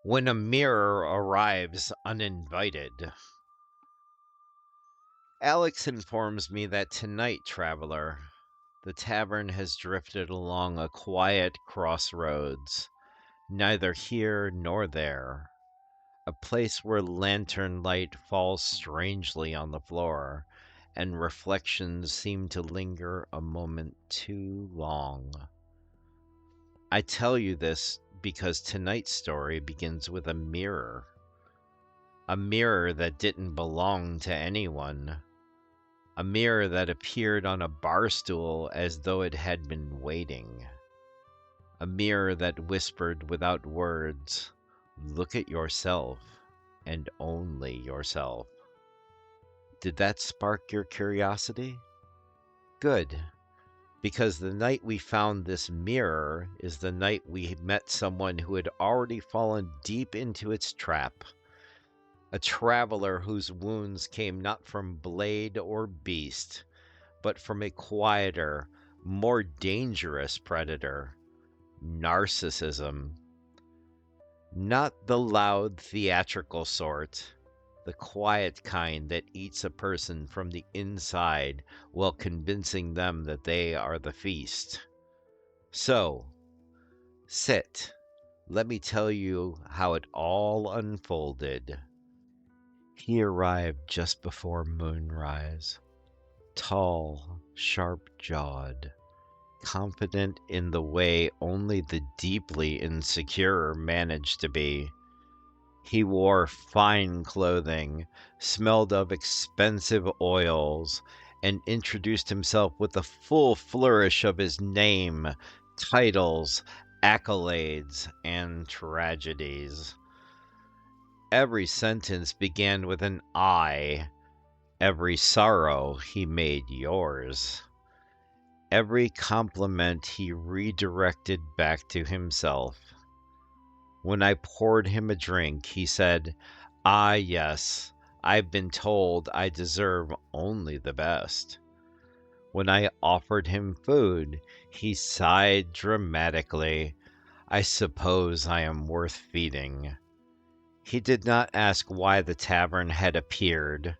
When a mirror arrives uninvited. Alex informs me that tonight, traveler, the tavern has drifted along a quiet crossroads, neither here nor there, a place where lantern light falls strangely on the floor, and reflections seem to linger a moment too long. I tell you this because tonight's story begins with a mirror that didn't belong to anyone, a mirror that appeared on a bar stool as though it had been waiting, a mirror that whispered without words, "Look at yourself, and only yourself." Did that spark your curiosity? Good, because the night we found this mirror is the night we met someone who had already fallen deep into its trap. A traveler whose wounds came not from blade or beast, but from a quieter, more dangerous predator, narcissism. Not the loud, theatrical sort, the quiet kind that eats a person from the inside while convincing them that they are the feast. So, sit. Let me tell you how it all unfolded. He arrived just before moonrise, tall, sharp-jawed, confident in the way only the deeply insecure manage to be. He wore fine clothing, smelled of expensive oils, and introduced himself with the full flourish of his name, titles, accolades, and tragedies. Every sentence began with an I. Every sorrow he made yours. Every compliment he redirected back to himself. When I poured him a drink, he said, "Ah, yes, I've been told I deserve only the best." When I offered him food, he sighed dramatically, "I suppose I am worth feeding." He did not ask why the tavern had appeared.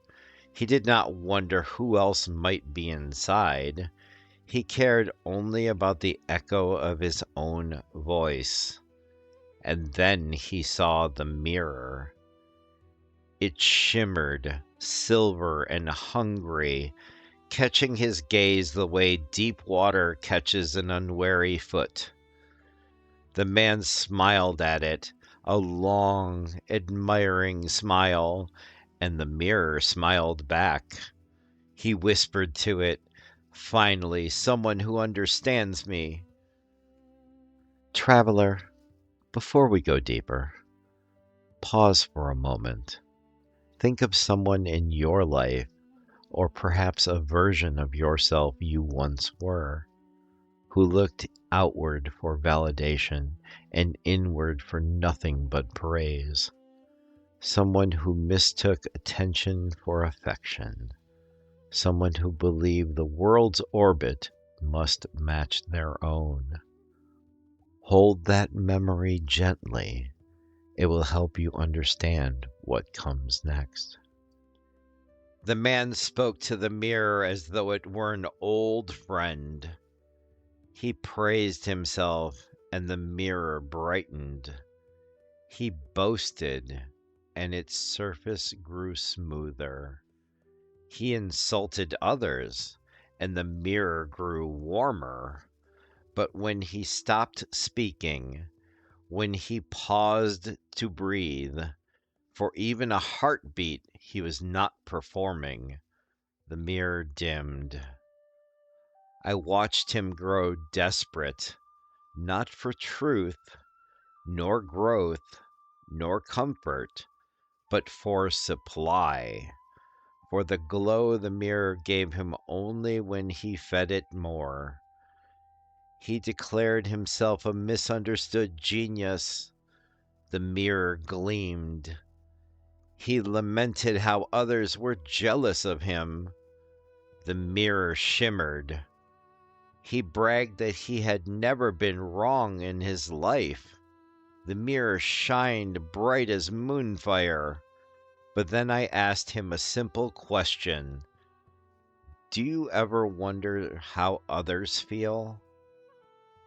He did not wonder who else might be inside. He cared only about the echo of his own voice. And then he saw the mirror. It shimmered, silver and hungry, catching his gaze the way deep water catches an unwary foot. The man smiled at it, a long, admiring smile, and the mirror smiled back. He whispered to it, "Finally, someone who understands me." Traveler, before we go deeper, pause for a moment. Think of someone in your life, or perhaps a version of yourself you once were, who looked outward for validation and inward for nothing but praise. Someone who mistook attention for affection. Someone who believed the world's orbit must match their own. Hold that memory gently. It will help you understand what comes next. The man spoke to the mirror as though it were an old friend. He praised himself, and the mirror brightened. He boasted, and its surface grew smoother. He insulted others, and the mirror grew warmer. But when he stopped speaking, when he paused to breathe, for even a heartbeat he was not performing, the mirror dimmed. I watched him grow desperate, not for truth, nor growth, nor comfort, but for supply, for the glow the mirror gave him only when he fed it more. He declared himself a misunderstood genius. The mirror gleamed. He lamented how others were jealous of him. The mirror shimmered. He bragged that he had never been wrong in his life. The mirror shined bright as moonfire. But then I asked him a simple question. Do you ever wonder how others feel?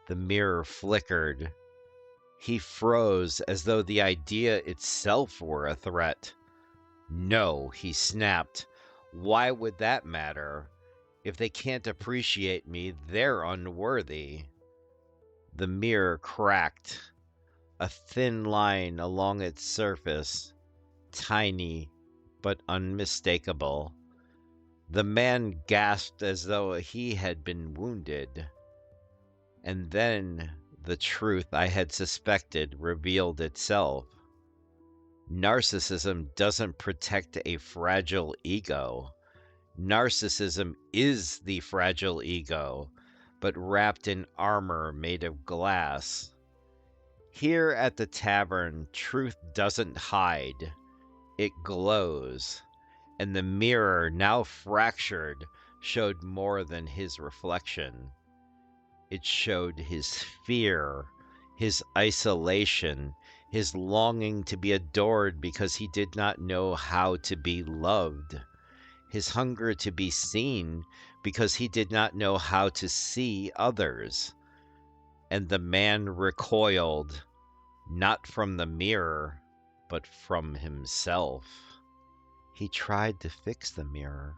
The mirror flickered. He froze as though the idea itself were a threat. No, he snapped. Why would that matter? If they can't appreciate me, they're unworthy. The mirror cracked, a thin line along its surface, tiny but unmistakable. The man gasped as though he had been wounded. And then the truth I had suspected revealed itself. Narcissism doesn't protect a fragile ego. Narcissism is the fragile ego, but wrapped in armor made of glass. Here at the tavern, truth doesn't hide, it glows, and the mirror, now fractured, showed more than his reflection. It showed his fear, his isolation, his longing to be adored because he did not know how to be loved, his hunger to be seen because he did not know how to see others. And the man recoiled, not from the mirror, but from himself. He tried to fix the mirror.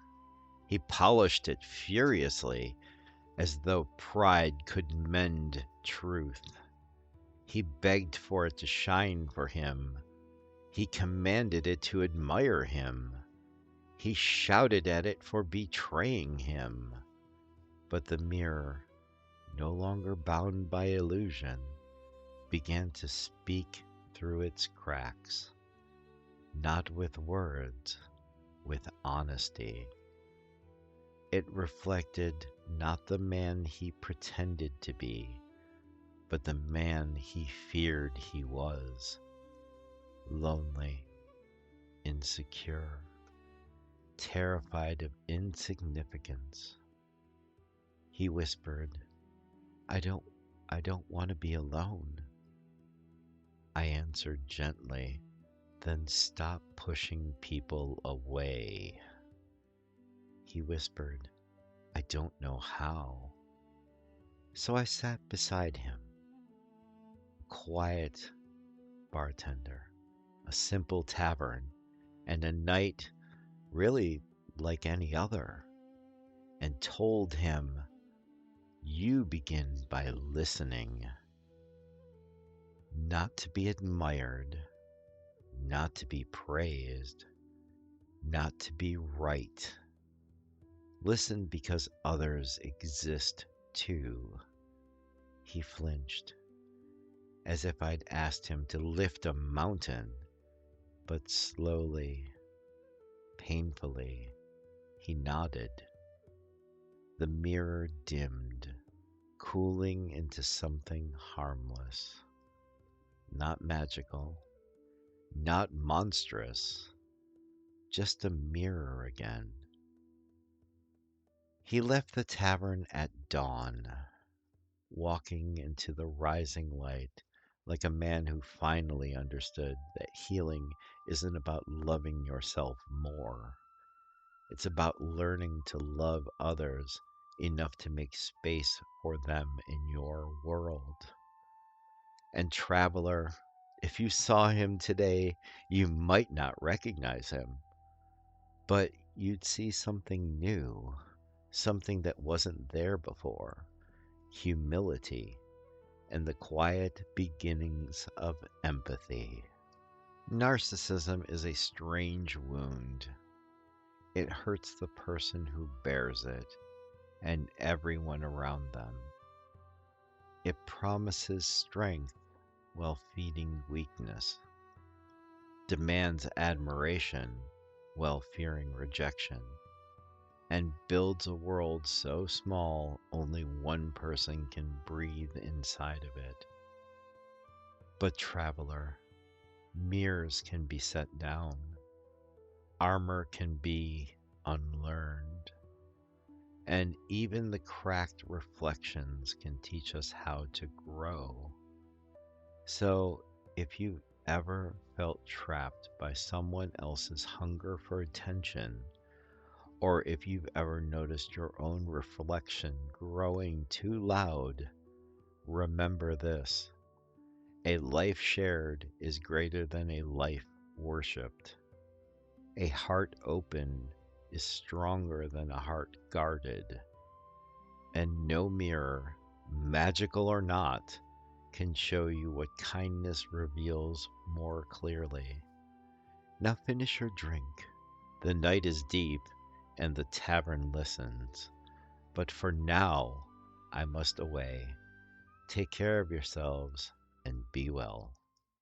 He polished it furiously, as though pride could mend truth. He begged for it to shine for him. He commanded it to admire him. He shouted at it for betraying him. But the mirror, no longer bound by illusion, began to speak through its cracks, not with words, with honesty. It reflected not the man he pretended to be, but the man he feared he was. Lonely, insecure, terrified of insignificance. He whispered, I don't want to be alone. I answered gently, then stop pushing people away. He whispered, I don't know how. So I sat beside him. Quiet bartender, a simple tavern, and a night really like any other, and told him, you begin by listening, not to be admired, not to be praised, not to be right. Listen because others exist too. He flinched, as if I'd asked him to lift a mountain, but slowly, painfully, he nodded. The mirror dimmed, cooling into something harmless, not magical, not monstrous, just a mirror again. He left the tavern at dawn, walking into the rising light like a man who finally understood that healing isn't about loving yourself more. It's about learning to love others enough to make space for them in your world. And traveler, if you saw him today, you might not recognize him, but you'd see something new, something that wasn't there before. Humility, and the quiet beginnings of empathy. Narcissism is a strange wound. It hurts the person who bears it and everyone around them. It promises strength while feeding weakness, demands admiration while fearing rejection, and builds a world so small only one person can breathe inside of it. But traveler, mirrors can be set down. Armor can be unlearned. And even the cracked reflections can teach us how to grow. So If you've ever felt trapped by someone else's hunger for attention, or if you've ever noticed your own reflection growing too loud, remember this: a life shared is greater than a life worshipped. A heart open is stronger than a heart guarded. And no mirror, magical or not, can show you what kindness reveals more clearly. Now finish your drink. The night is deep, and the tavern listens. But for now, I must away. Take care of yourselves, and be well.